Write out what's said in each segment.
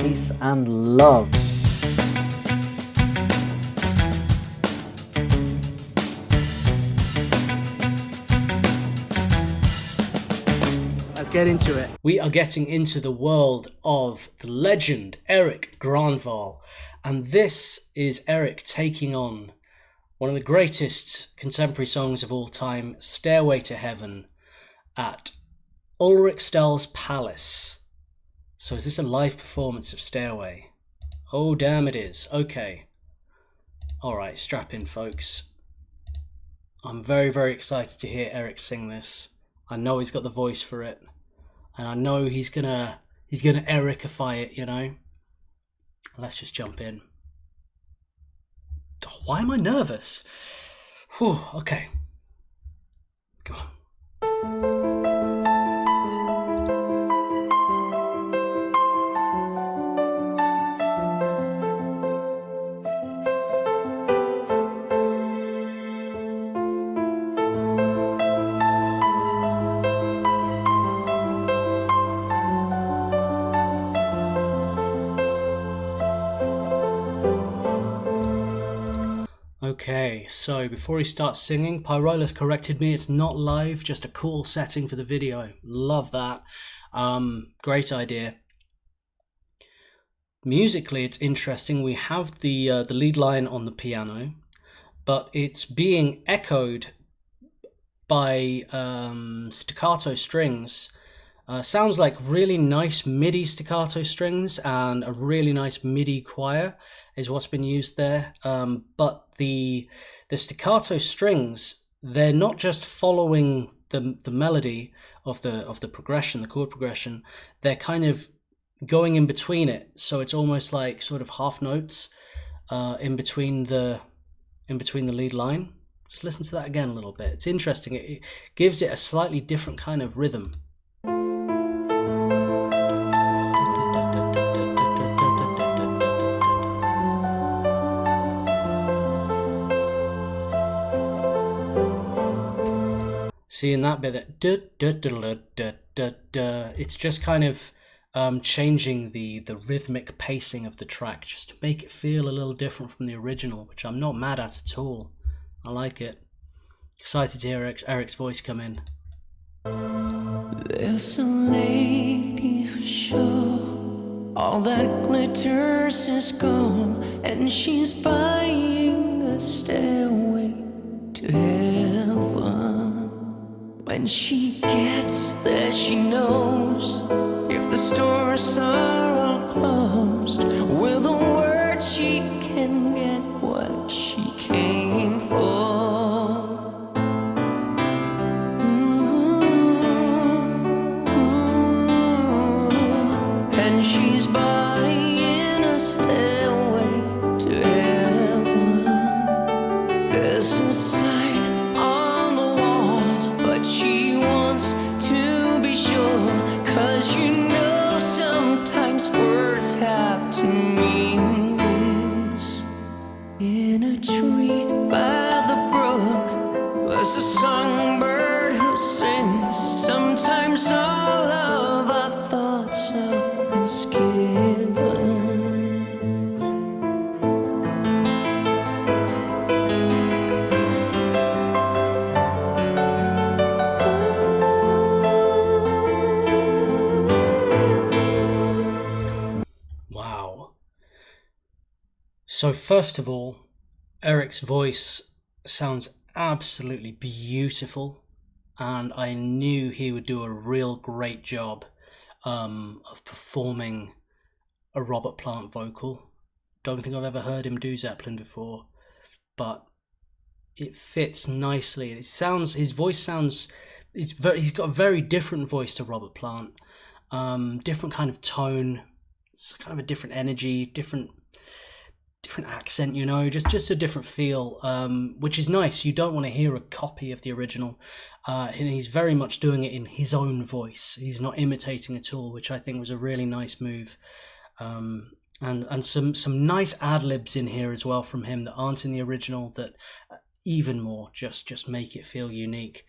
peace and love. Let's get into it. We are getting into the world of the legend Erik Grönwall, and this is Erik taking on one of the greatest contemporary songs of all time, Stairway to Heaven, at Ulriksdals Palace. So is this a live performance of Stairway? Oh damn it is. Okay. Alright, strap in folks. I'm very, very excited to hear Erik sing this. I know he's got the voice for it. And I know he's gonna Ericify it, you know? Let's just jump in. Oh, why am I nervous? Whew, okay. Go on. Okay, so before he starts singing, Pyrolas corrected me, it's not live, just a cool setting for the video. Love that. Great idea. Musically, it's interesting. We have the lead line on the piano, but it's being echoed by staccato strings. Sounds like really nice MIDI staccato strings and a really nice MIDI choir is what's been used there. But the staccato strings, they're not just following the melody of the progression, the chord progression. They're kind of going in between it, so it's almost like sort of half notes in between the lead line. Just listen to that again a little bit. It's interesting. It gives it a slightly different kind of rhythm. Seeing that bit, it's just kind of changing the rhythmic pacing of the track just to make it feel a little different from the original, which I'm not mad at all. I like it. Excited to hear Erik's voice come in. There's a lady for sure, all that glitters is gold, and she's buying a stairway to heaven. When she gets there, she knows if the stores are all closed, with a word she can get what she came for. And she's buying a stairway to heaven. There's a sign on the wall, but she wants to be sure, 'cause you know sometimes words have two meanings. In a tree by the brook, there's a songbird who sings. Sometimes all of our thoughts are misgiven. Wow. So first of all, Erik's voice sounds absolutely beautiful, and I knew he would do a real great job of performing a Robert Plant vocal. Don't think I've ever heard him do Zeppelin before, but it fits nicely. It sounds, his voice sounds, he's got a very different voice to Robert Plant, different kind of tone. It's kind of a different energy, different accent, you know, just a different feel, which is nice. You don't want to hear a copy of the original, and he's very much doing it in his own voice. He's not imitating at all, which I think was a really nice move. And some nice ad-libs in here as well from him that aren't in the original, that even more just make it feel unique.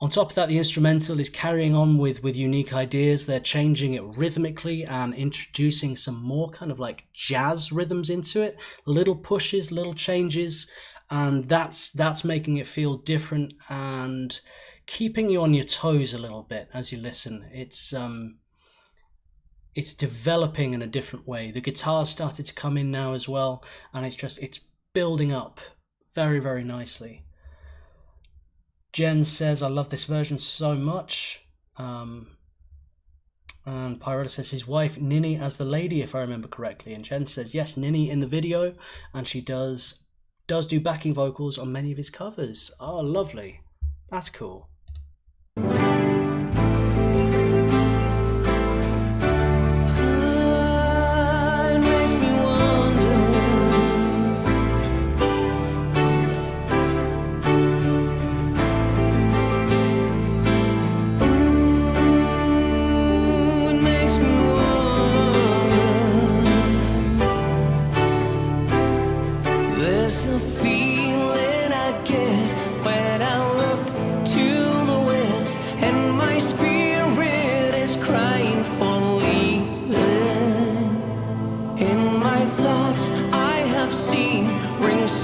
On top of that, the instrumental is carrying on with unique ideas. They're changing it rhythmically and introducing some more kind of like jazz rhythms into it. Little pushes, little changes, and that's making it feel different and keeping you on your toes a little bit as you listen. It's developing in a different way. The guitars started to come in now as well, and it's building up very, very nicely. Jen says, I love this version so much. And Pyrota says his wife, Ninny, as the lady, if I remember correctly. And Jen says, yes, Ninny in the video, and she does do backing vocals on many of his covers. Oh, lovely. That's cool.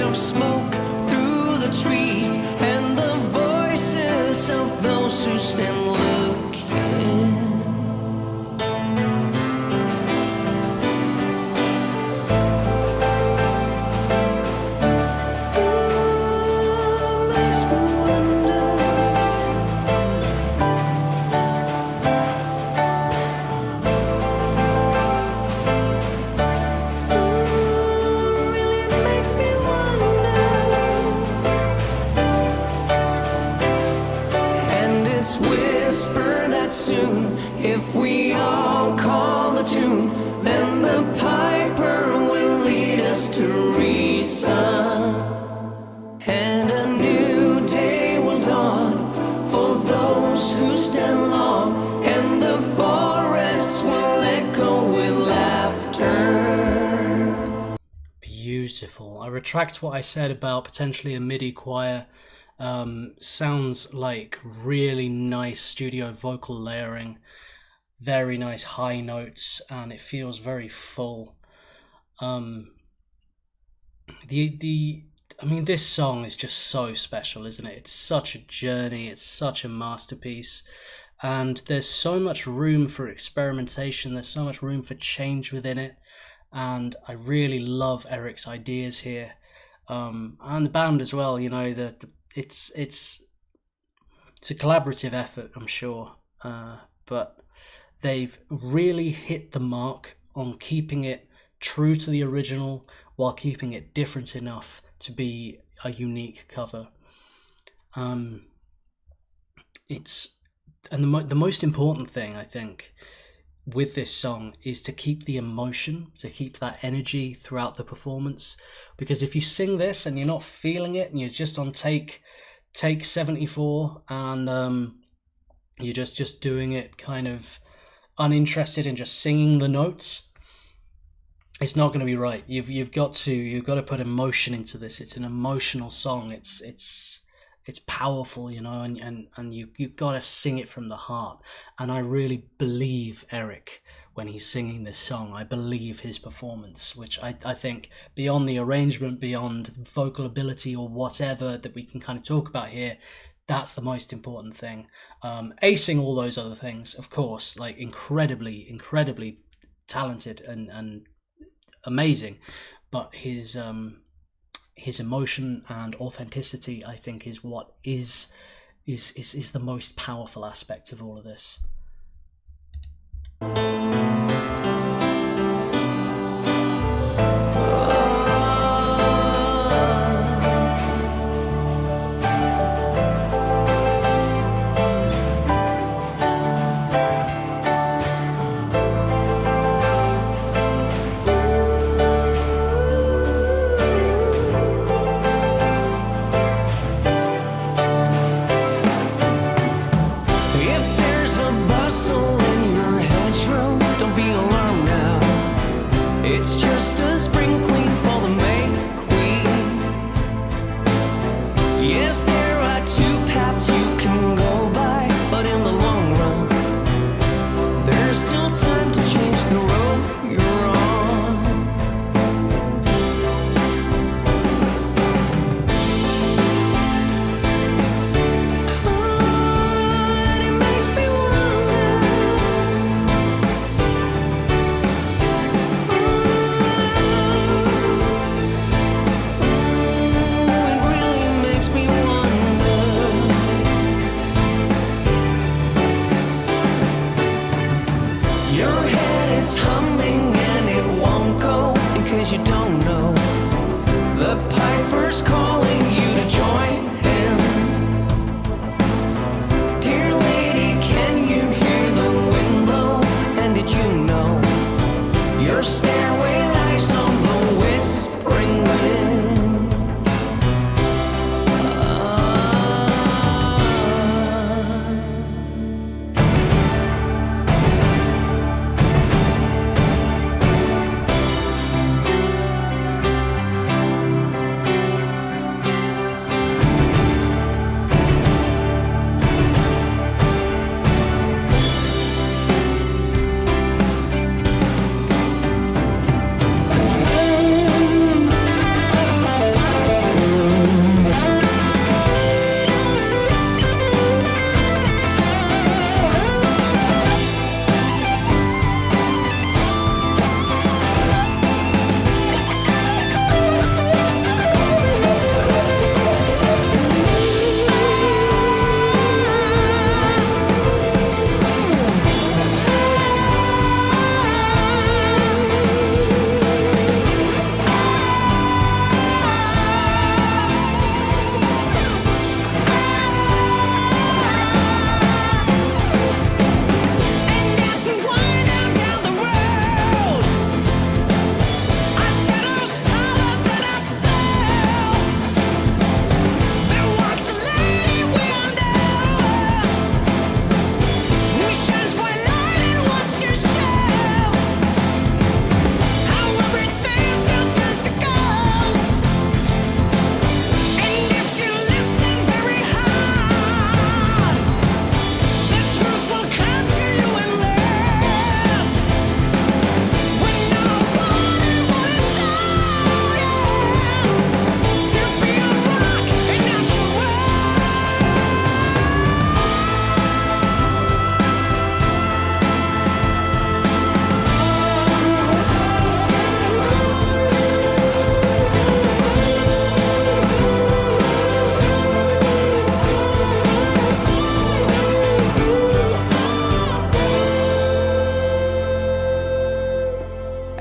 Of smoke through the trees and the voices of those who stand looking. Makes me wonder. Really makes me wonder. Whisper that soon, if we all call the tune, then the piper will lead us to reason, and a new day will dawn for those who stand long, and the forests will echo with laughter. Beautiful. I retract what I said about potentially a MIDI choir. Sounds like really nice studio vocal layering, very nice high notes, and it feels very full. I mean, this song is just so special, isn't it? It's such a journey, it's such a masterpiece, and there's so much room for experimentation, there's so much room for change within it, and I really love Erik's ideas here, and the band as well. You know, it's a collaborative effort, I'm sure, but they've really hit the mark on keeping it true to the original while keeping it different enough to be a unique cover. The most important thing, I think, with this song is to keep the emotion, to keep that energy throughout the performance, because if you sing this and you're not feeling it and you're just on take 74 and you're just doing it kind of uninterested in just singing the notes, it's not going to be right. You've got to put emotion into this. It's an emotional song. It's powerful, you know, and you've got to sing it from the heart. And I really believe Erik when he's singing this song. I believe his performance, which I think, beyond the arrangement, beyond vocal ability or whatever that we can kind of talk about here, that's the most important thing. Acing all those other things, of course, like incredibly talented and amazing, but his emotion and authenticity, I think, is what is the most powerful aspect of all of this. It's just a sprinkling for the May Queen. Yes, there are two paths you can go, is humming and it won't go. In case you don't know, the piper's calling you to join him. Dear lady, can you hear the wind blow? And did you know your stairway lies on the whispering wind?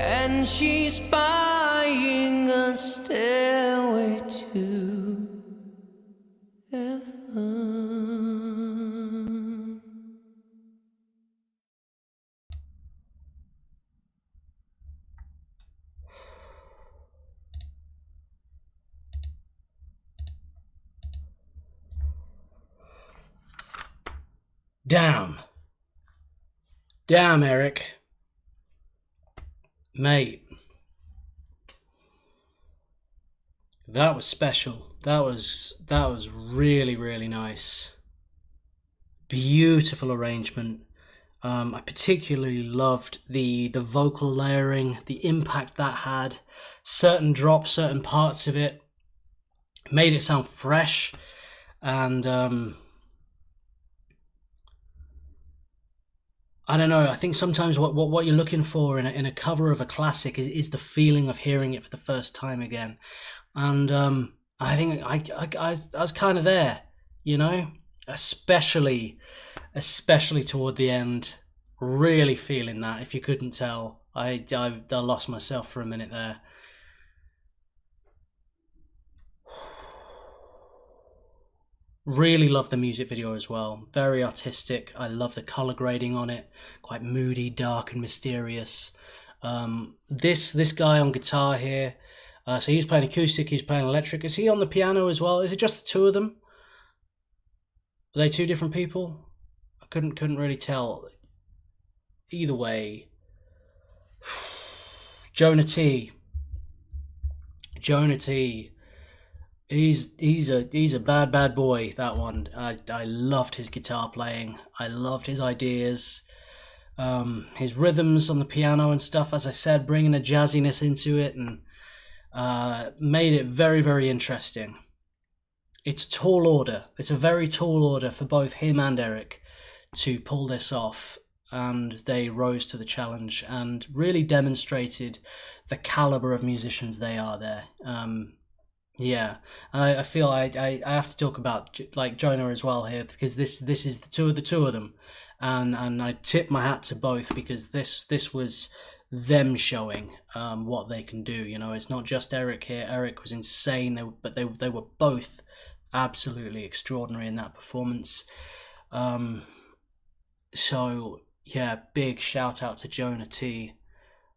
And she's buying a stairway to heaven. Damn, Erik. Mate. That was special. That was really, really nice. Beautiful arrangement. I particularly loved the vocal layering, the impact that had. Certain drops, certain parts of it made it sound fresh, and I don't know. I think sometimes what you're looking for in a cover of a classic is the feeling of hearing it for the first time again, and I think I was kind of there, you know, especially toward the end, really feeling that. If you couldn't tell, I lost myself for a minute there. Really love the music video as well. Very artistic. I love the color grading on it. Quite moody, dark, and mysterious. This guy on guitar here. So he's playing acoustic. He's playing electric. Is he on the piano as well? Is it just the two of them? Are they two different people? I couldn't really tell. Either way, Jonah T. He's a bad boy, that one. I loved his guitar playing. I loved his ideas, his rhythms on the piano and stuff. As I said, bringing a jazziness into it, and made it very, very interesting. It's a tall order. It's a very tall order for both him and Erik to pull this off, and they rose to the challenge and really demonstrated the caliber of musicians they are there. Yeah, I feel I have to talk about like Jonah as well here, because this is the two of them, and I tip my hat to both, because this was them showing what they can do. You know, it's not just Erik here. Erik was insane, but they were both absolutely extraordinary in that performance. So yeah, big shout out to Jonah T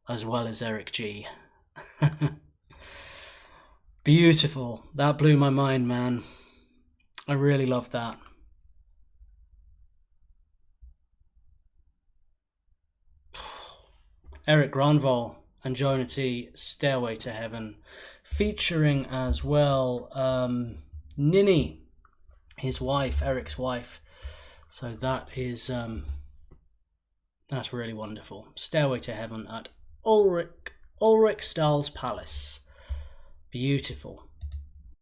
as well as Erik G. Beautiful. That blew my mind, man. I really loved that. Erik Grönwall and Jonah T, Stairway to Heaven, featuring as well Ninny, his wife, Erik's wife. So that is that's really wonderful. Stairway to Heaven at Ulriksdals Palace. Beautiful.